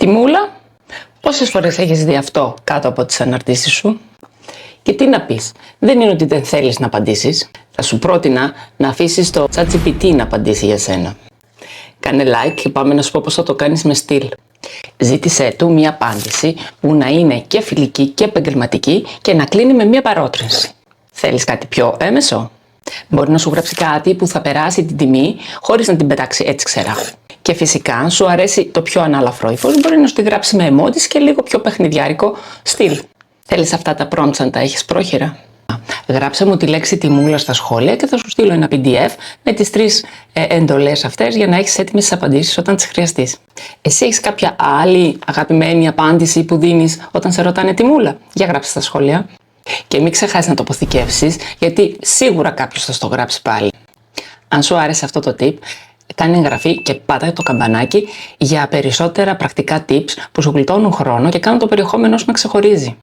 Τιμούλα, πόσες φορές έχεις δει αυτό κάτω από τις αναρτήσεις σου? Και τι να πεις, δεν είναι ότι δεν θέλεις να απαντήσεις. Θα σου πρότεινα να αφήσεις το ChatGPT να απαντήσει για σένα. Κάνε like και πάμε να σου πω πώς θα το κάνεις με στυλ. Ζήτησέ του μία απάντηση που να είναι και φιλική και επαγγελματική και να κλείνει με μία παρότρινση. Θέλεις κάτι πιο έμεσο? Μπορεί να σου γράψει κάτι που θα περάσει την τιμή χωρίς να την πετάξει έτσι ξερά. Και φυσικά, αν σου αρέσει το πιο ανάλαφρο ύφος, μπορεί να σου τη γράψει με emojis και λίγο πιο παιχνιδιάρικο στυλ. Θέλεις αυτά τα prompts να τα έχεις πρόχειρα? Γράψε μου τη λέξη τιμούλα στα σχόλια και θα σου στείλω ένα PDF με τις 3 εντολές αυτές για να έχεις έτοιμες τις απαντήσεις όταν τις χρειαστείς. Εσύ έχεις κάποια άλλη αγαπημένη απάντηση που δίνεις όταν σε ρωτάνε τιμούλα? Για γράψε στα σχόλια. Και μην ξεχάσεις να το αποθηκεύσεις, γιατί σίγουρα κάποιος θα στο γράψει πάλι. Αν σου άρεσε αυτό το tip, κάνε εγγραφή και πάτα το καμπανάκι για περισσότερα πρακτικά tips που σου γλιτώνουν χρόνο και κάνουν το περιεχόμενό σου να ξεχωρίζει.